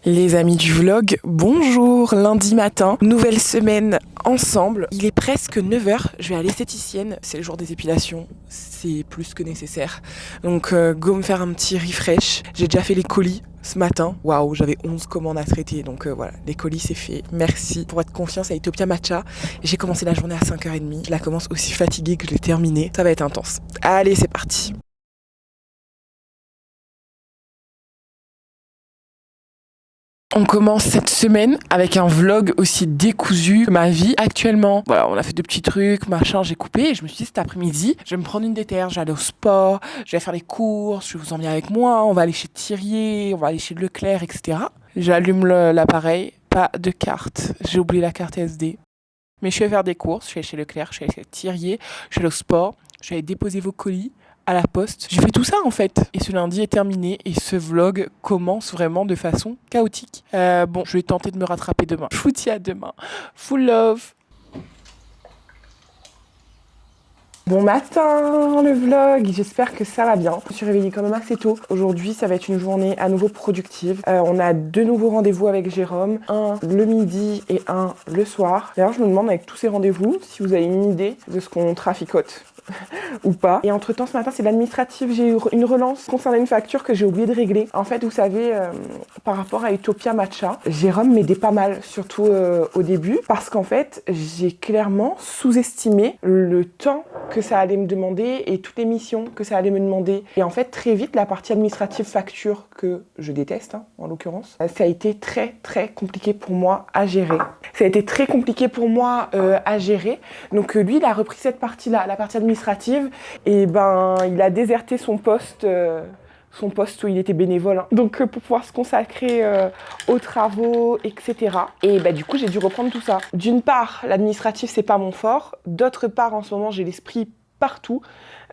Les amis du vlog, bonjour, lundi matin, nouvelle semaine ensemble. Il est presque 9h, je vais aller esthéticienne, c'est le jour des épilations, c'est plus que nécessaire. Donc go me faire un petit refresh. J'ai déjà fait les colis ce matin. Waouh, j'avais 11 commandes à traiter, donc voilà, les colis c'est fait. Merci pour votre confiance à Ethiopia Matcha. J'ai commencé la journée à 5h30, je la commence aussi fatiguée que je l'ai terminée. Ça va être intense. Allez, c'est parti. On commence cette semaine avec un vlog aussi décousu que ma vie actuellement. Voilà, on a fait deux petits trucs, machin, j'ai coupé et je me suis dit cet après-midi, je vais me prendre une déterre, je vais aller au sport, je vais faire les courses, je vais vous emmener avec moi, on va aller chez Thirier, on va aller chez Leclerc, etc. J'allume l'appareil, pas de carte, j'ai oublié la carte SD. Mais je vais faire des courses, je suis allée chez Leclerc, je suis allée chez Thirier, je suis allée au sport, je vais aller déposer vos colis à la poste. J'ai fait tout ça en fait. Et ce lundi est terminé et ce vlog commence vraiment de façon chaotique. Bon, je vais tenter de me rattraper demain. Je vous dis à demain. Full love. Bon matin le vlog, j'espère que ça va bien. Je me suis réveillée quand même assez tôt. Aujourd'hui ça va être une journée à nouveau productive. On a deux nouveaux rendez-vous avec Jérôme, un le midi et un le soir. D'ailleurs je me demande avec tous ces rendez-vous si vous avez une idée de ce qu'on traficote. Ou pas. Et entre temps ce matin c'est l'administratif, j'ai eu une relance concernant une facture que j'ai oublié de régler. En fait vous savez par rapport à Ethiopia Matcha, Jérôme m'aidait pas mal, surtout au début, parce qu'en fait j'ai clairement sous-estimé le temps que ça allait me demander et toutes les missions que ça allait me demander. Et en fait très vite la partie administrative facture que je déteste en l'occurrence, ça a été très très compliqué pour moi à gérer. Ça a été très compliqué pour moi à gérer. Donc lui il a repris cette partie-là, la partie administrative, et ben il a déserté son poste où il était bénévole, hein. Donc pour pouvoir se consacrer aux travaux, etc. Et bah du coup j'ai dû reprendre tout ça. D'une part l'administratif c'est pas mon fort, d'autre part en ce moment j'ai l'esprit partout.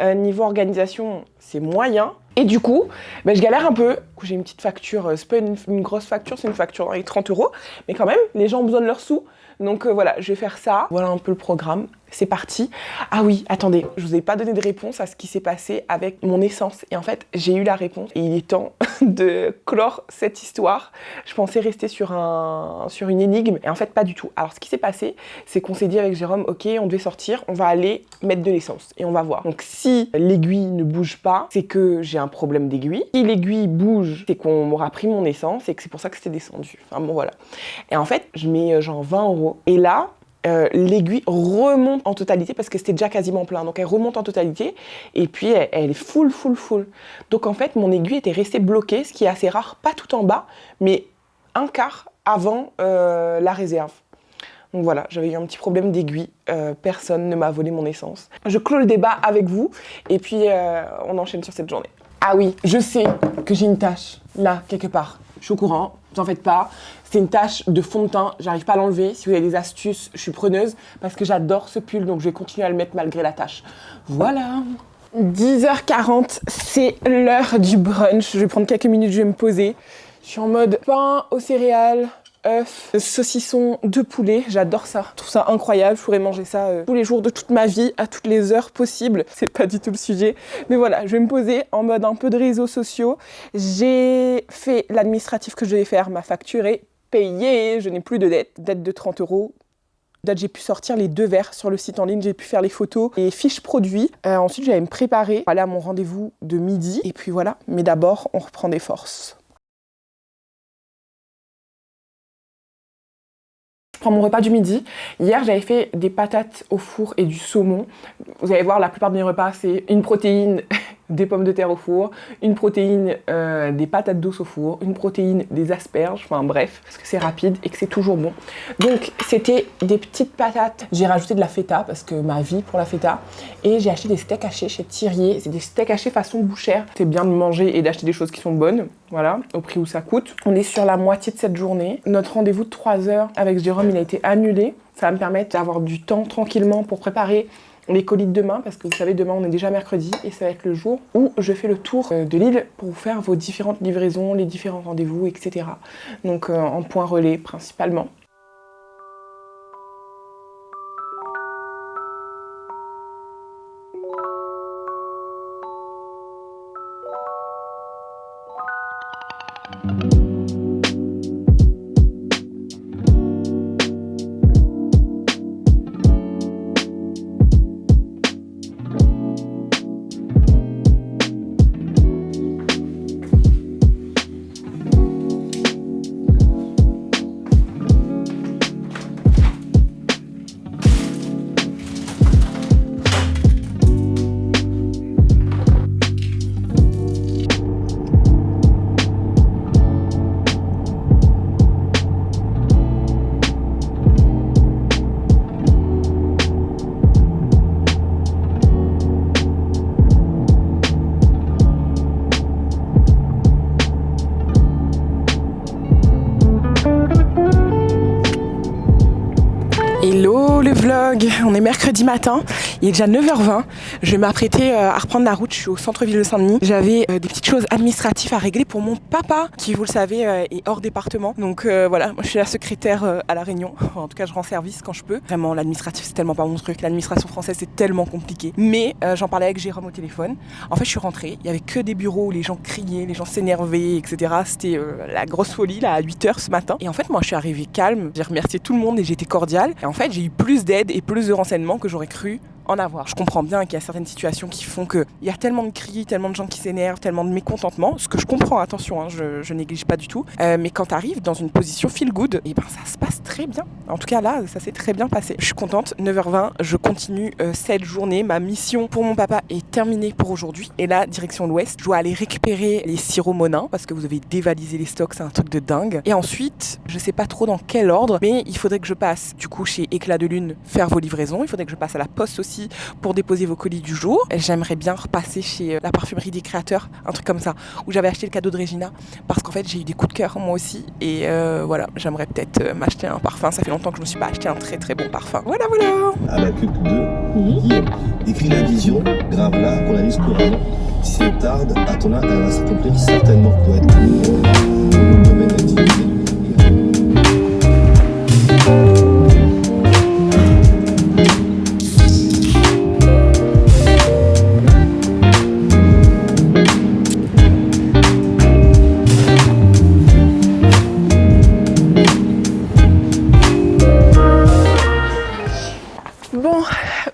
Niveau organisation c'est moyen. Et du coup, je galère un peu. J'ai une petite facture, c'est pas une grosse facture, c'est une facture avec 30 €, mais quand même, les gens ont besoin de leurs sous. Donc voilà, je vais faire ça. Voilà un peu le programme. C'est parti. Ah oui, attendez, je vous ai pas donné de réponse à ce qui s'est passé avec mon essence. Et en fait, j'ai eu la réponse. Et il est temps de clore cette histoire. Je pensais rester sur une énigme. Et en fait, pas du tout. Alors, ce qui s'est passé, c'est qu'on s'est dit avec Jérôme, ok, on devait sortir, on va aller mettre de l'essence. Et on va voir. Donc, si l'aiguille ne bouge pas, c'est que j'ai un problème d'aiguille. Si l'aiguille bouge, c'est qu'on m'aura pris mon essence et que c'est pour ça que c'était descendu. Enfin bon, voilà. Et en fait, je mets genre 20 €. Et là, l'aiguille remonte en totalité parce que c'était déjà quasiment plein. Donc elle remonte en totalité et puis elle est full. Donc en fait, mon aiguille était restée bloquée, ce qui est assez rare, pas tout en bas, mais un quart avant la réserve. Donc voilà, j'avais eu un petit problème d'aiguille. Personne ne m'a volé mon essence. Je clôt le débat avec vous et puis on enchaîne sur cette journée. Ah oui, je sais que j'ai une tache là, quelque part. Je suis au courant, vous en faites pas. C'est une tache de fond de teint, j'arrive pas à l'enlever. Si vous avez des astuces, je suis preneuse parce que j'adore ce pull, donc je vais continuer à le mettre malgré la tache. Voilà. 10h40, c'est l'heure du brunch. Je vais prendre quelques minutes, je vais me poser. Je suis en mode pain aux céréales, œufs, saucisson de poulet, j'adore ça. Je trouve ça incroyable, je pourrais manger ça tous les jours de toute ma vie, à toutes les heures possibles. C'est pas du tout le sujet. Mais voilà, je vais me poser en mode un peu de réseaux sociaux. J'ai fait l'administratif que je devais faire, ma facture est payée, je n'ai plus de dette de 30 €. J'ai pu sortir les 2 verres sur le site en ligne, j'ai pu faire les photos et fiches produits. Ensuite, j'allais me préparer pour aller à mon rendez-vous de midi. Et puis voilà, mais d'abord, on reprend des forces. Je prends mon repas du midi. Hier, j'avais fait des patates au four et du saumon. Vous allez voir, la plupart de mes repas, c'est une protéine, des pommes de terre au four, une protéine, des patates douces au four, une protéine, des asperges, enfin bref, parce que c'est rapide et que c'est toujours bon. Donc, c'était des petites patates. J'ai rajouté de la feta, parce que ma vie pour la feta. Et j'ai acheté des steaks hachés chez Thirier. C'est des steaks hachés façon bouchère. C'est bien de manger et d'acheter des choses qui sont bonnes, voilà, au prix où ça coûte. On est sur la moitié de cette journée. Notre rendez-vous de 3 heures avec Jérôme, il a été annulé. Ça va me permettre d'avoir du temps tranquillement pour préparer les colis de demain, parce que vous savez, demain on est déjà mercredi et ça va être le jour où je fais le tour de l'île pour vous faire vos différentes livraisons, les différents rendez-vous, etc. Donc en point relais principalement. Hello le vlog, on est mercredi matin, il est déjà 9h20, je vais m'apprêter à reprendre la route, je suis au centre-ville de Saint-Denis. J'avais des petites choses administratives à régler pour mon papa qui, vous le savez, est hors département. Donc voilà, moi je suis la secrétaire à la Réunion, en tout cas je rends service quand je peux. Vraiment l'administratif c'est tellement pas mon truc, l'administration française c'est tellement compliqué. Mais j'en parlais avec Jérôme au téléphone, en fait je suis rentrée, il y avait que des bureaux où les gens criaient, les gens s'énervaient, etc. C'était la grosse folie là à 8h ce matin. Et en fait moi je suis arrivée calme, j'ai remercié tout le monde et j'étais cordiale. Et en fait, j'ai eu plus d'aide et plus de renseignements que j'aurais cru en avoir. Je comprends bien qu'il y a certaines situations qui font qu'il y a tellement de cris, tellement de gens qui s'énervent, tellement de mécontentement, ce que je comprends, attention, hein, je néglige pas du tout. Mais quand tu arrives dans une position feel good, et ben ça se passe très bien. En tout cas là, ça s'est très bien passé. Je suis contente, 9h20, je continue cette journée. Ma mission pour mon papa est terminée pour aujourd'hui. Et là, direction l'ouest, je dois aller récupérer les sirops Monin parce que vous avez dévalisé les stocks, c'est un truc de dingue. Et ensuite, je sais pas trop dans quel ordre, mais il faudrait que je passe du coup chez Éclat de Lune faire vos livraisons. Il faudrait que je passe à la poste aussi pour déposer vos colis du jour. Et j'aimerais bien repasser chez la parfumerie des créateurs, un truc comme ça, où j'avais acheté le cadeau de Regina, parce qu'en fait j'ai eu des coups de cœur moi aussi. Et voilà, j'aimerais peut-être m'acheter un parfum. Ça fait longtemps que je me suis pas acheté un très très bon parfum. Voilà. Habakkuk 2, Guillaume. Écris la vision, grave-la, qu'on la lise couramment. Si elle tarde, à ton âge, elle va s'accomplir certainement. Doit être le domaine d'activité du ministère.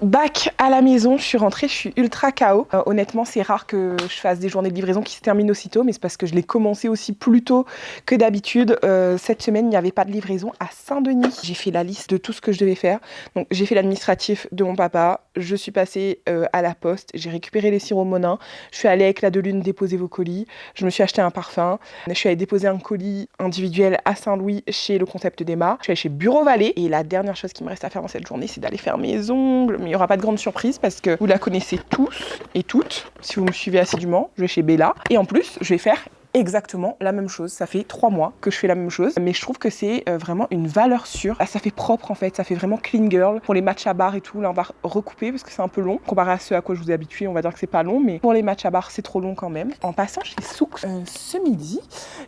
Back à la maison, je suis rentrée, je suis ultra KO. Honnêtement, c'est rare que je fasse des journées de livraison qui se terminent aussitôt, mais c'est parce que je l'ai commencé aussi plus tôt que d'habitude. Cette semaine, il n'y avait pas de livraison à Saint-Denis. J'ai fait la liste de tout ce que je devais faire. Donc, j'ai fait l'administratif de mon papa, je suis passée à la poste, j'ai récupéré les sirops Monin, je suis allée avec la de Lune déposer vos colis, je me suis acheté un parfum, je suis allée déposer un colis individuel à Saint-Louis chez le Concept d'Emma, je suis allée chez Bureau Vallée, et la dernière chose qui me reste à faire dans cette journée, c'est d'aller faire mes ongles. Mais il n'y aura pas de grande surprise parce que vous la connaissez tous et toutes. Si vous me suivez assidûment, je vais chez Bella. Et en plus, je vais faire exactement la même chose. Ça fait 3 mois que je fais la même chose, mais je trouve que c'est vraiment une valeur sûre. Ça fait propre en fait, ça fait vraiment clean girl. Pour les matchs à bar et tout, là on va recouper parce que c'est un peu long. Comparé à ce à quoi je vous ai habitué, on va dire que c'est pas long, mais pour les matchs à bar, c'est trop long quand même. En passant chez Souk, ce midi,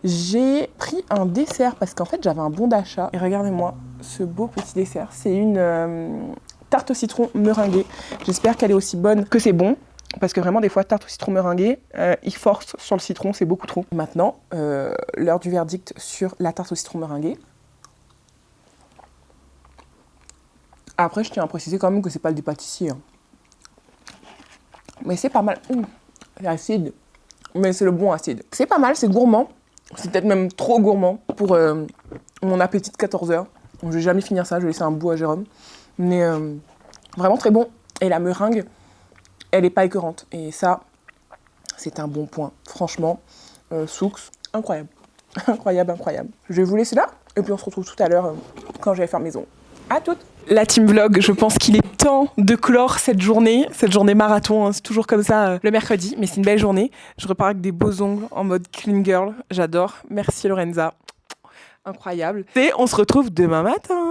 j'ai pris un dessert parce qu'en fait j'avais un bon d'achat. Et regardez-moi ce beau petit dessert. C'est une tarte au citron meringuée. J'espère qu'elle est aussi bonne que c'est bon. Parce que vraiment, des fois, tarte au citron meringuée, ils forcent sur le citron, c'est beaucoup trop. Maintenant, l'heure du verdict sur la tarte au citron meringuée. Après, je tiens à préciser quand même que c'est pas le des pâtissiers. Hein. Mais c'est pas mal. C'est acide, mais c'est le bon acide. C'est pas mal, c'est gourmand. C'est peut-être même trop gourmand pour mon appétit de 14h. Je vais jamais finir ça, je vais laisser un bout à Jérôme. Mais vraiment très bon. Et la meringue, elle n'est pas écœurante. Et ça, c'est un bon point. Franchement, Souk, incroyable. Incroyable. Je vais vous laisser là. Et puis on se retrouve tout à l'heure quand je vais faire mes ongles. À toutes. La team vlog, je pense qu'il est temps de clore cette journée marathon. Hein, c'est toujours comme ça le mercredi, mais c'est une belle journée. Je repars avec des beaux ongles en mode clean girl. J'adore. Merci Lorenza. Incroyable. Et on se retrouve demain matin.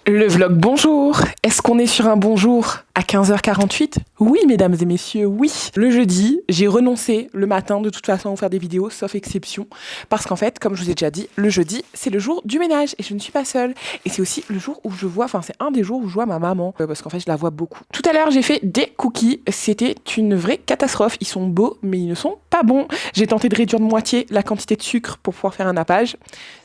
Le vlog bonjour. Est-ce qu'on est sur un bonjour à 15h48? Oui, mesdames et messieurs, oui. Le jeudi, j'ai renoncé le matin de toute façon à vous faire des vidéos, sauf exception. Parce qu'en fait, comme je vous ai déjà dit, le jeudi, c'est le jour du ménage et je ne suis pas seule. Et c'est aussi le jour où je vois, enfin c'est un des jours où je vois ma maman. Parce qu'en fait, je la vois beaucoup. Tout à l'heure, j'ai fait des cookies. C'était une vraie catastrophe. Ils sont beaux, mais ils ne sont pas bons. J'ai tenté de réduire de moitié la quantité de sucre pour pouvoir faire un nappage.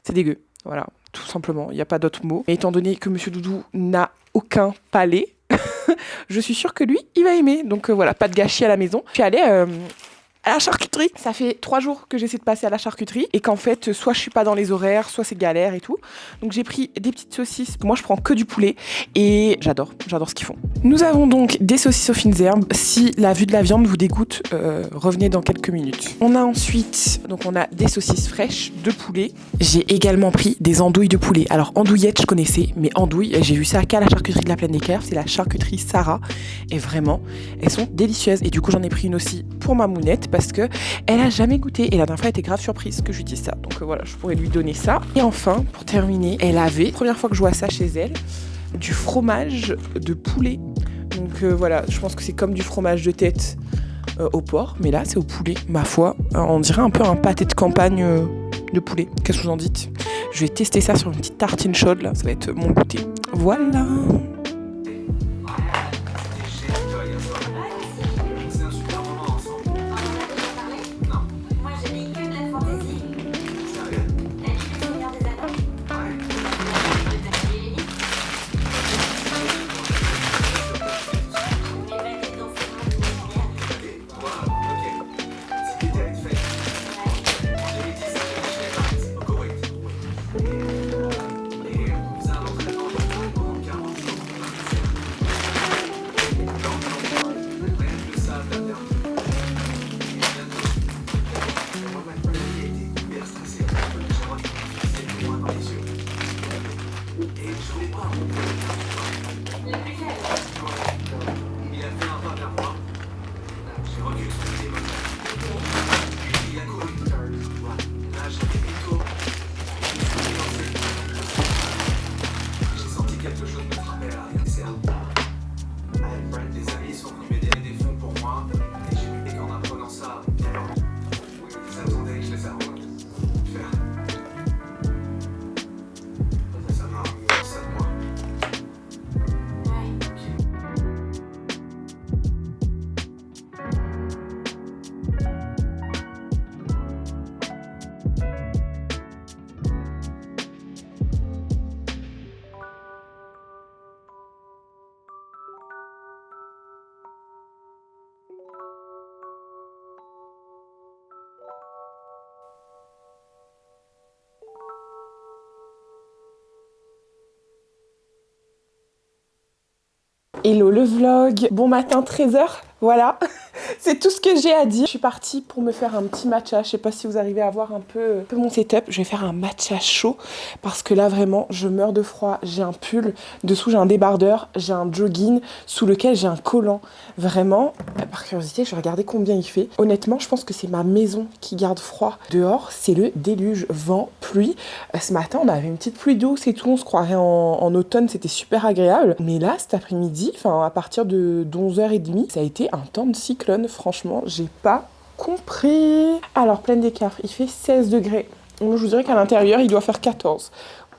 C'est dégueu. Voilà. Tout simplement, il n'y a pas d'autre mot. Et étant donné que Monsieur Doudou n'a aucun palais, je suis sûre que lui, il va aimer. Donc voilà, pas de gâchis à la maison. Je suis allée à la charcuterie. Ça fait 3 jours que j'essaie de passer à la charcuterie et qu'en fait, soit je suis pas dans les horaires, soit c'est galère et tout. Donc j'ai pris des petites saucisses. Moi, je prends que du poulet et j'adore ce qu'ils font. Nous avons donc des saucisses aux fines herbes. Si la vue de la viande vous dégoûte, revenez dans quelques minutes. On a ensuite, donc on a des saucisses fraîches de poulet. J'ai également pris des andouilles de poulet. Alors andouillettes, je connaissais, mais andouilles, j'ai vu ça qu'à la charcuterie de la Plaine des Cœurs. C'est la charcuterie Sarah et vraiment, elles sont délicieuses. Et du coup, j'en ai pris une aussi pour ma mounette parce que elle a jamais goûté et la dernière fois elle était grave surprise que j'utilise ça. Donc voilà, je pourrais lui donner ça. Et enfin, pour terminer, elle avait, première fois que je vois ça chez elle, du fromage de poulet. Donc voilà, je pense que c'est comme du fromage de tête au porc, mais là c'est au poulet. Ma foi, on dirait un peu un pâté de campagne de poulet. Qu'est-ce que vous en dites? Je vais tester ça sur une petite tartine chaude là, ça va être mon goûter. Voilà. Hello le vlog, bon matin 13h, voilà, c'est tout ce que j'ai à dire. Je suis partie pour me faire un petit matcha, je sais pas si vous arrivez à voir un peu mon setup. Je vais faire un matcha chaud parce que là vraiment je meurs de froid. J'ai un pull, dessous j'ai un débardeur, j'ai un jogging sous lequel j'ai un collant. Vraiment, par curiosité, je vais regarder combien il fait. Honnêtement, je pense que c'est ma maison qui garde froid. Dehors, c'est le déluge, vent, pluie. Ce matin, on avait une petite pluie douce et tout, on se croirait en automne, c'était super agréable. Mais là, cet après-midi, enfin à partir de 11h30, ça a été un temps de cyclone. Franchement, j'ai pas compris. Alors, Plaine des Cœurs, il fait 16 degrés. Donc, je vous dirais qu'à l'intérieur, il doit faire 14.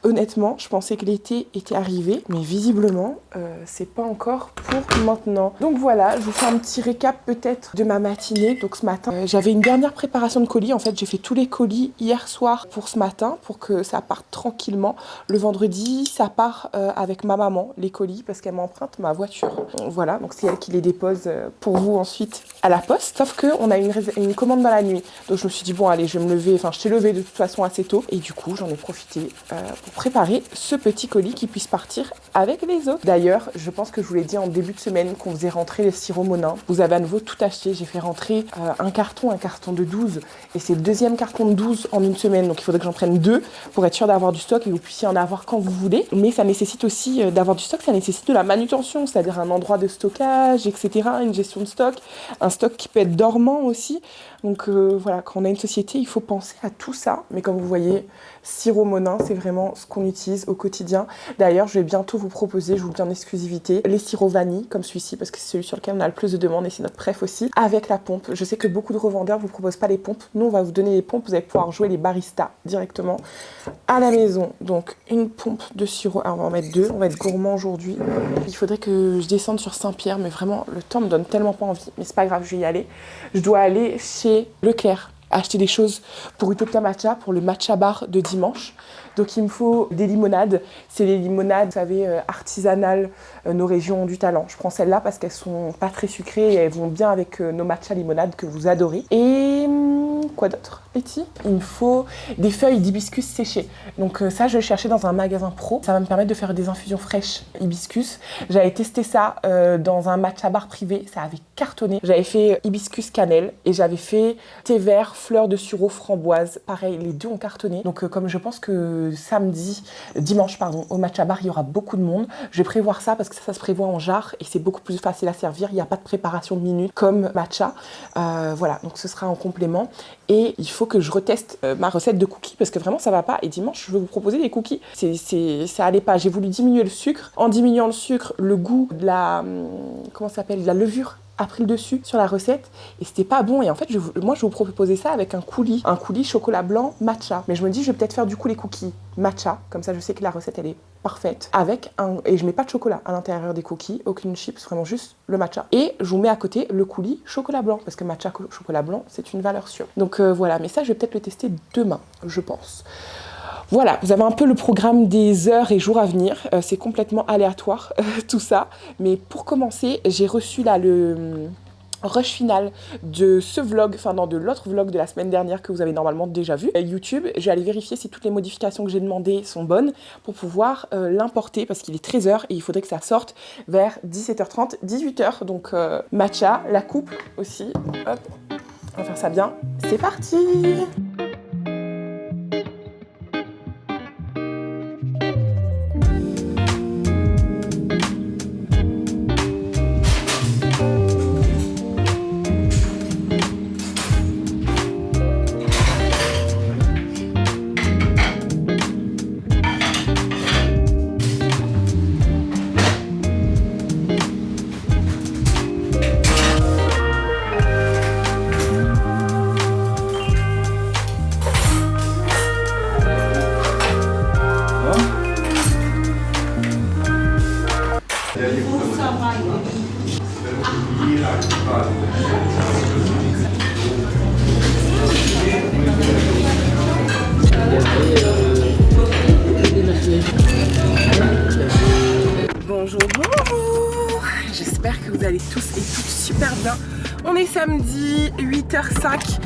Honnêtement, je pensais que l'été était arrivé, mais visiblement, c'est pas encore pour maintenant. Donc voilà, je vous fais un petit récap peut-être de ma matinée. Donc ce matin, j'avais une dernière préparation de colis. En fait, j'ai fait tous les colis hier soir pour ce matin, pour que ça parte tranquillement. Le vendredi, ça part avec ma maman, les colis, parce qu'elle m'emprunte ma voiture. Voilà, donc c'est elle qui les dépose pour vous ensuite à la poste. Sauf qu'on a une commande dans la nuit. Donc je me suis dit, bon allez, je vais me lever. Enfin, je t'ai levé de toute façon assez tôt. Et du coup, j'en ai profité pour préparer ce petit colis qui puisse partir avec les autres. D'ailleurs, je pense que je vous l'ai dit en début de semaine qu'on faisait rentrer les sirops Monin. Vous avez à nouveau tout acheté. J'ai fait rentrer un carton de 12 et c'est le deuxième carton de 12 en une semaine. Donc il faudrait que j'en prenne 2 pour être sûr d'avoir du stock et que vous puissiez en avoir quand vous voulez. Mais ça nécessite aussi d'avoir du stock, ça nécessite de la manutention, c'est-à-dire un endroit de stockage, etc., une gestion de stock, un stock qui peut être dormant aussi. Donc voilà, quand on a une société, il faut penser à tout ça. Mais comme vous voyez, sirop Monin, c'est vraiment ce qu'on utilise au quotidien. D'ailleurs, je vais bientôt vous proposer, je vous le dis en exclusivité, les sirops vanille, comme celui-ci, parce que c'est celui sur lequel on a le plus de demandes et c'est notre préf aussi, avec la pompe. Je sais que beaucoup de revendeurs ne vous proposent pas les pompes. Nous, on va vous donner les pompes, vous allez pouvoir jouer les baristas directement à la maison. Donc, une pompe de sirop. Alors, on va en mettre 2, on va être gourmand aujourd'hui. Il faudrait que je descende sur Saint-Pierre, mais vraiment, le temps me donne tellement pas envie. Mais c'est pas grave, je vais y aller. Je dois aller chez Leclerc, acheter des choses pour Utopia Matcha, pour le matcha bar de dimanche. Donc il me faut des limonades. C'est les limonades, vous savez, artisanales, nos régions du talent. Je prends celles-là parce qu'elles sont pas très sucrées et elles vont bien avec nos matcha limonades que vous adorez. Et quoi d'autre, Betty? Il me faut des feuilles d'hibiscus séchées. Donc ça, je vais chercher dans un magasin pro. Ça va me permettre de faire des infusions fraîches hibiscus. J'avais testé ça dans un matcha bar privé. Ça avait cartonné. J'avais fait hibiscus cannelle et j'avais fait thé vert, fleurs de sureau, framboise. Pareil, les deux ont cartonné. Donc comme je pense que dimanche, au matcha bar, il y aura beaucoup de monde. Je vais prévoir ça parce que ça se prévoit en jarre et c'est beaucoup plus facile à servir. Il n'y a pas de préparation de minutes comme matcha. Voilà, donc ce sera en complément. Et il faut que je reteste ma recette de cookies parce que vraiment ça va pas. Et dimanche, je vais vous proposer des cookies. Ça allait pas. J'ai voulu diminuer le sucre. En diminuant le sucre, le goût de la, de la levure a pris le dessus sur la recette et c'était pas bon. Et en fait, moi, je vais vous proposer ça avec un coulis chocolat blanc matcha. Mais je me dis, je vais peut-être faire du coup les cookies matcha. Comme ça, je sais que la recette, elle est parfaite. Et je mets pas de chocolat à l'intérieur des cookies, aucune chips, vraiment juste le matcha. Et je vous mets à côté le coulis chocolat blanc parce que matcha chocolat blanc, c'est une valeur sûre. Donc voilà, mais ça, je vais peut-être le tester demain, je pense. Voilà, vous avez un peu le programme des heures et jours à venir. C'est complètement aléatoire, tout ça. Mais pour commencer, j'ai reçu là le rush final de ce vlog, de l'autre vlog de la semaine dernière que vous avez normalement déjà vu. YouTube, je vais aller vérifier si toutes les modifications que j'ai demandées sont bonnes pour pouvoir l'importer parce qu'il est 13h et il faudrait que ça sorte vers 17h30, 18h. Donc matcha, la coupe aussi. Hop, on va faire ça bien. C'est parti! Bonjour, bonjour. J'espère que vous allez tous et toutes super bien. On est samedi, 8h05.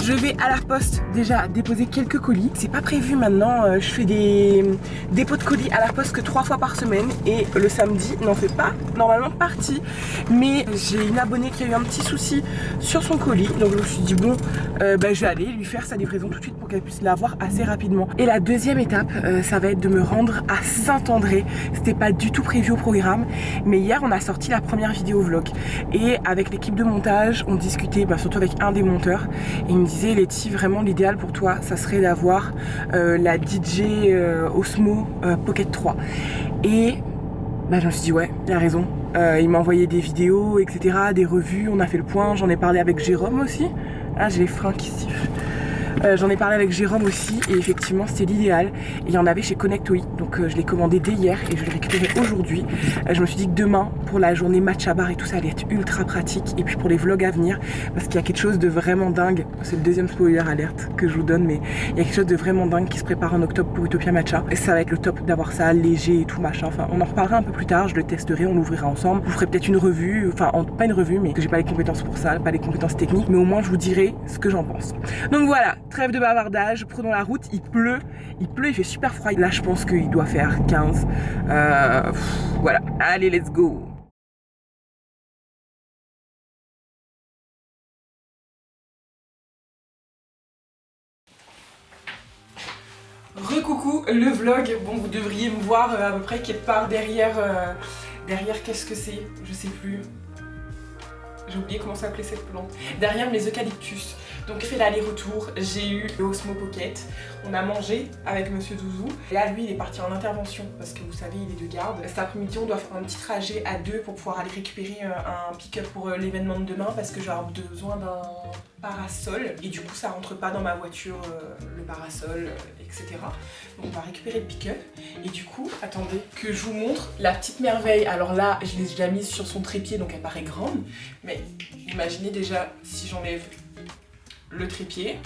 Je vais à la poste déjà déposer quelques colis. C'est pas prévu maintenant, je fais des dépôts de colis à la poste que 3 fois par semaine et le samedi n'en fait pas normalement partie. Mais j'ai une abonnée qui a eu un petit souci sur son colis, donc je me suis dit bon, je vais aller lui faire sa livraison tout de suite pour qu'elle puisse l'avoir assez rapidement. Et la deuxième étape, ça va être de me rendre à Saint-André. C'était pas du tout prévu au programme, mais hier on a sorti la première vidéo vlog et avec l'équipe de montage, on discutait surtout avec un des monteurs et il me disait Letty, vraiment l'idéal pour toi ça serait d'avoir la DJ Osmo Pocket 3 et je me suis dit ouais, il a raison. Il m'a envoyé des vidéos etc, des revues, on a fait le point, j'en ai parlé avec Jérôme aussi. Ah, j'ai les freins qui sifflent. J'en ai parlé avec Jérôme aussi et effectivement c'était l'idéal et il y en avait chez Connectoi, donc je l'ai commandé dès hier et je l'ai récupéré aujourd'hui. Je me suis dit que demain pour la journée matcha bar et tout ça allait être ultra pratique et puis pour les vlogs à venir parce qu'il y a quelque chose de vraiment dingue, c'est le deuxième spoiler alerte que je vous donne, mais il y a quelque chose de vraiment dingue qui se prépare en octobre pour Utopia Matcha et ça va être le top d'avoir ça léger et tout machin, on en reparlera un peu plus tard, je le testerai, on l'ouvrira ensemble, je vous ferai peut-être une revue, pas une revue mais que j'ai pas les compétences pour ça, pas les compétences techniques, mais au moins je vous dirai ce que j'en pense. Donc voilà, trêve de bavardage, prenons la route, il pleut, il fait super froid. Là je pense qu'il doit faire 15. Voilà, allez let's go. Recoucou le vlog, bon vous devriez me voir à peu près quelque part derrière, qu'est-ce que c'est, je sais plus. j'ai oublié comment s'appelait cette plante, derrière mes eucalyptus. Donc j'ai fait l'aller-retour, j'ai eu le Osmo Pocket, on a mangé avec Monsieur Douzou. Et là lui il est parti en intervention parce que vous savez il est de garde. Cet après-midi on doit faire un petit trajet à deux pour pouvoir aller récupérer un pick-up pour l'événement de demain parce que j'aurai besoin d'un parasol et du coup ça rentre pas dans ma voiture le parasol etc. Donc on va récupérer le pick-up et du coup attendez que je vous montre la petite merveille. Alors là je l'ai déjà mise sur son trépied donc elle paraît grande mais imaginez déjà si j'enlève le trépied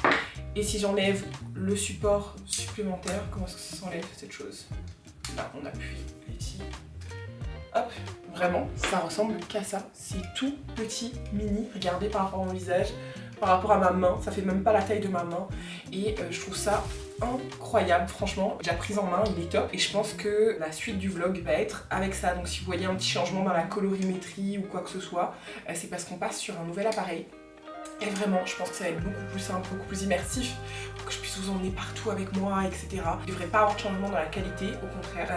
et si j'enlève le support supplémentaire, comment est-ce que ça s'enlève cette chose? Là on appuie ici, hop, vraiment ça ressemble qu'à ça, c'est tout petit mini, regardez par rapport à mon visage, par rapport à ma main, ça fait même pas la taille de ma main et je trouve ça incroyable franchement, j'ai pris en main, il est top et je pense que la suite du vlog va être avec ça, donc si vous voyez un petit changement dans la colorimétrie ou quoi que ce soit, c'est parce qu'on passe sur un nouvel appareil. Et vraiment, je pense que ça va être beaucoup plus simple, beaucoup plus immersif, pour que je puisse vous emmener partout avec moi, etc. Il ne devrait pas avoir de changement dans la qualité, au contraire.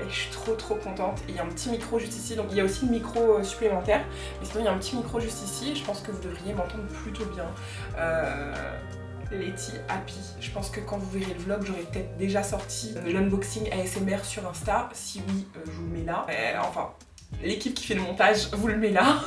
Et je suis trop contente. Et il y a un petit micro juste ici, donc il y a aussi le micro supplémentaire. Mais sinon, il y a un petit micro juste ici, et je pense que vous devriez m'entendre plutôt bien. Letty Happy. Je pense que quand vous verrez le vlog, j'aurai peut-être déjà sorti l'unboxing ASMR sur Insta. Si oui, je vous le mets là. Enfin... L'équipe qui fait le montage vous le met là.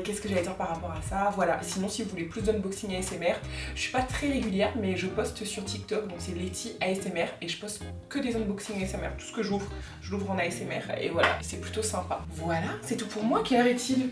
Qu'est-ce que j'allais dire par rapport à ça? Voilà, sinon si vous voulez plus d'unboxing ASMR, je suis pas très régulière mais je poste sur TikTok, donc c'est Letty ASMR et je poste que des unboxings ASMR. Tout ce que j'ouvre, je l'ouvre en ASMR et voilà, c'est plutôt sympa. Voilà, c'est tout pour moi. Quelle heure est-il?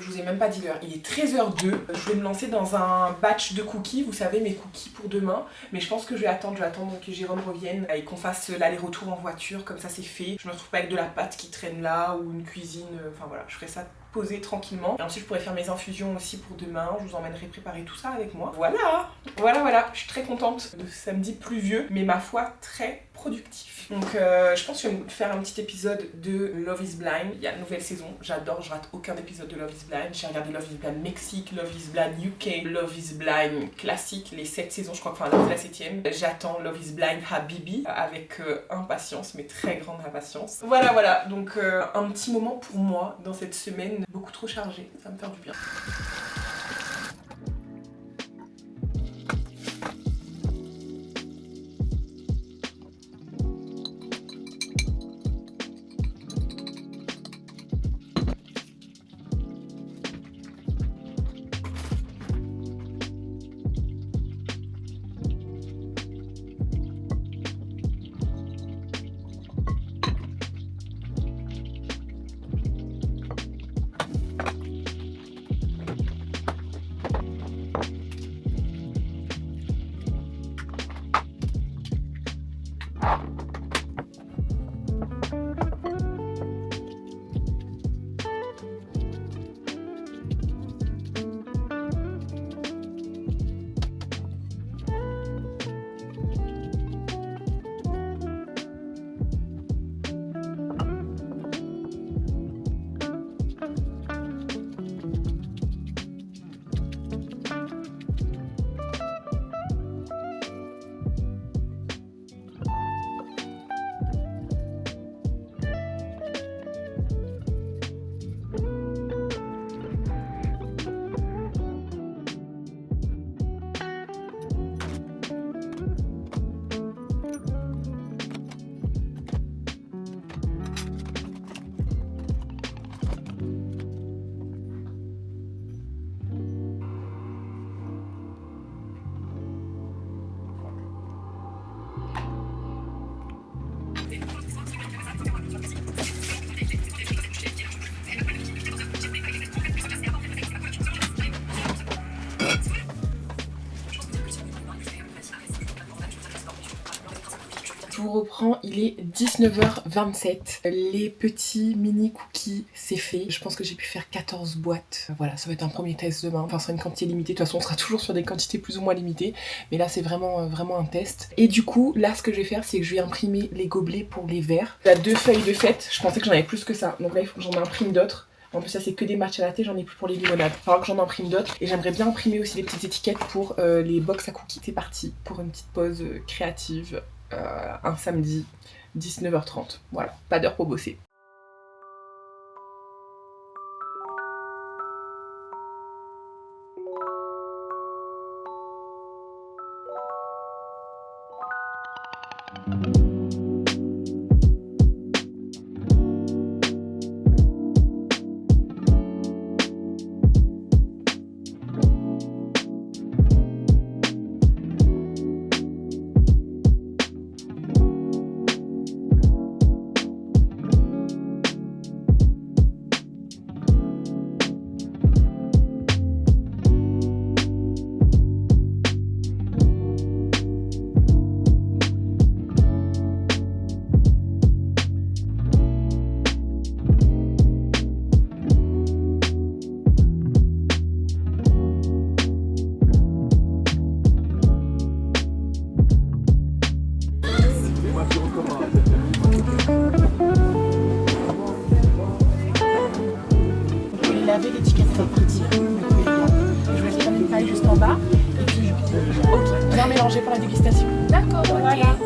Je vous ai même pas dit l'heure, il est 13h02. Je vais me lancer dans un batch de cookies, vous savez mes cookies pour demain. Mais je pense que je vais attendre que Jérôme revienne et qu'on fasse l'aller-retour en voiture, comme ça c'est fait. Je me retrouve pas avec de la pâte qui traîne là ou une cuisine, enfin voilà, je ferai ça poser tranquillement. Et ensuite je pourrais faire mes infusions aussi pour demain, je vous emmènerai préparer tout ça avec moi. Voilà, je suis très contente de ce samedi pluvieux, mais ma foi très productif. Donc je pense que je vais faire un petit épisode de Love is Blind. Il y a une nouvelle saison, j'adore, je rate aucun épisode de Love is Blind. J'ai regardé Love is Blind Mexique, Love is Blind UK, Love is Blind classique, les 7 saisons, je crois que la 7ème. J'attends Love is Blind Habibi avec impatience, mais très grande impatience. Voilà, donc un petit moment pour moi dans cette semaine beaucoup trop chargée, ça va me faire du bien. Je vous reprends, il est 19h27. Les petits mini cookies, c'est fait. Je pense que j'ai pu faire 14 boîtes. Voilà, ça va être un premier test demain. Enfin, ce sera une quantité limitée. De toute façon, on sera toujours sur des quantités plus ou moins limitées. Mais là, c'est vraiment un test. Et du coup, là, ce que je vais faire, c'est que je vais imprimer les gobelets pour les verres. Il y a 2 feuilles de fête. Je pensais que j'en avais plus que ça. Donc là, il faut que j'en imprime d'autres. En plus ça c'est que des matcha latte, j'en ai plus pour les limonades. Il va falloir que j'en imprime d'autres. Et j'aimerais bien imprimer aussi les petites étiquettes pour les box à cookies. C'est parti pour une petite pause créative. Un samedi 19h30. Voilà, pas d'heure pour bosser. Vous pouvez laver l'étiquette avec petit. Vous pouvez les garder. Je vous laisse prendre une paille juste en bas. Et puis, ok, bien mélangé pour la dégustation. D'accord, Voilà.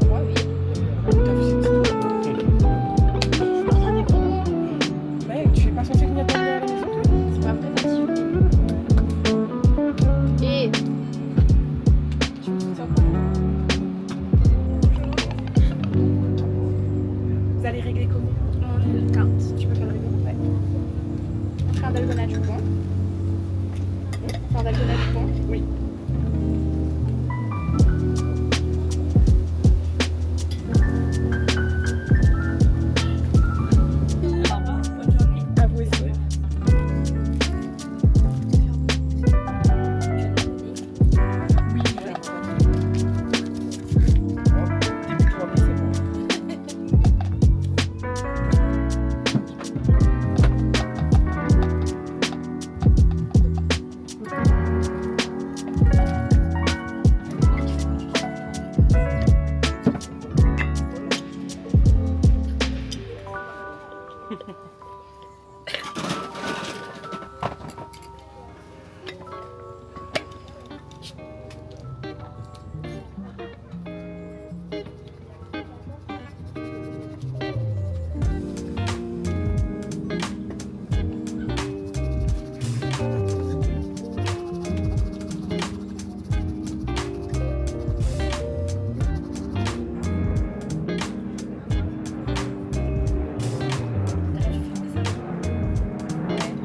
Moi, oui. T'as vu cette vidéo? Ouais, tu es pas censé venir dormir à la maison, toi? C'est pas vrai, Mathieu. Et tu me dis ça quoi? Vous allez régler comment? On carte. Tu peux faire le règlement? Ouais. Train d'Algona du Pont. Train d'Algona du Pont. Oui. À vous aussi. Oui, j'ai un début de journée, c'est bon.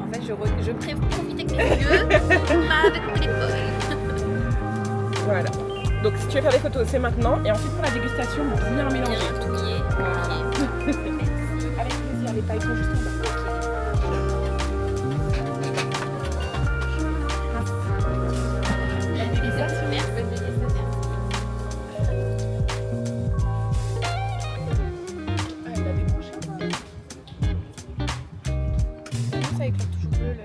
En fait, je profite avec mes yeux, pas avec mon téléphone. Voilà. Donc si tu veux faire des photos, c'est maintenant. Et ensuite pour la dégustation, bien mélanger. Bien touillé. Ok. Merci. Avec plaisir, les pailles sont juste en bas. Bonne dégustation. Merci. Bonne dégustation. Ah, il a débranché un peu. Ça éclaire toujours bleu le...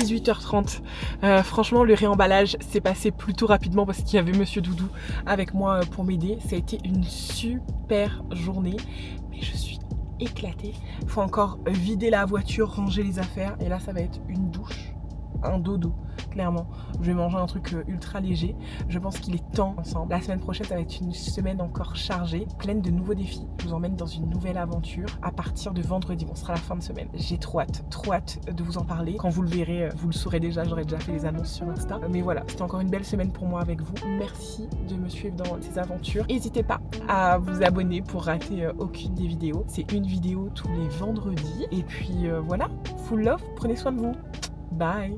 18h30. Franchement, le réemballage s'est passé plutôt rapidement parce qu'il y avait Monsieur Doudou avec moi pour m'aider. Ça a été une super journée, mais je suis éclatée. Il faut encore vider la voiture, ranger les affaires et là ça va être une douche, un dodo, clairement. Je vais manger un truc ultra léger. Je pense qu'il est temps ensemble. La semaine prochaine, ça va être une semaine encore chargée, pleine de nouveaux défis. Je vous emmène dans une nouvelle aventure à partir de vendredi. Bon, ce sera la fin de semaine. J'ai trop hâte de vous en parler. Quand vous le verrez, vous le saurez déjà. J'aurai déjà fait les annonces sur Insta. Mais voilà, c'était encore une belle semaine pour moi avec vous. Merci de me suivre dans ces aventures. N'hésitez pas à vous abonner pour rater aucune des vidéos. C'est une vidéo tous les vendredis. Et puis voilà, full love, prenez soin de vous. Bye.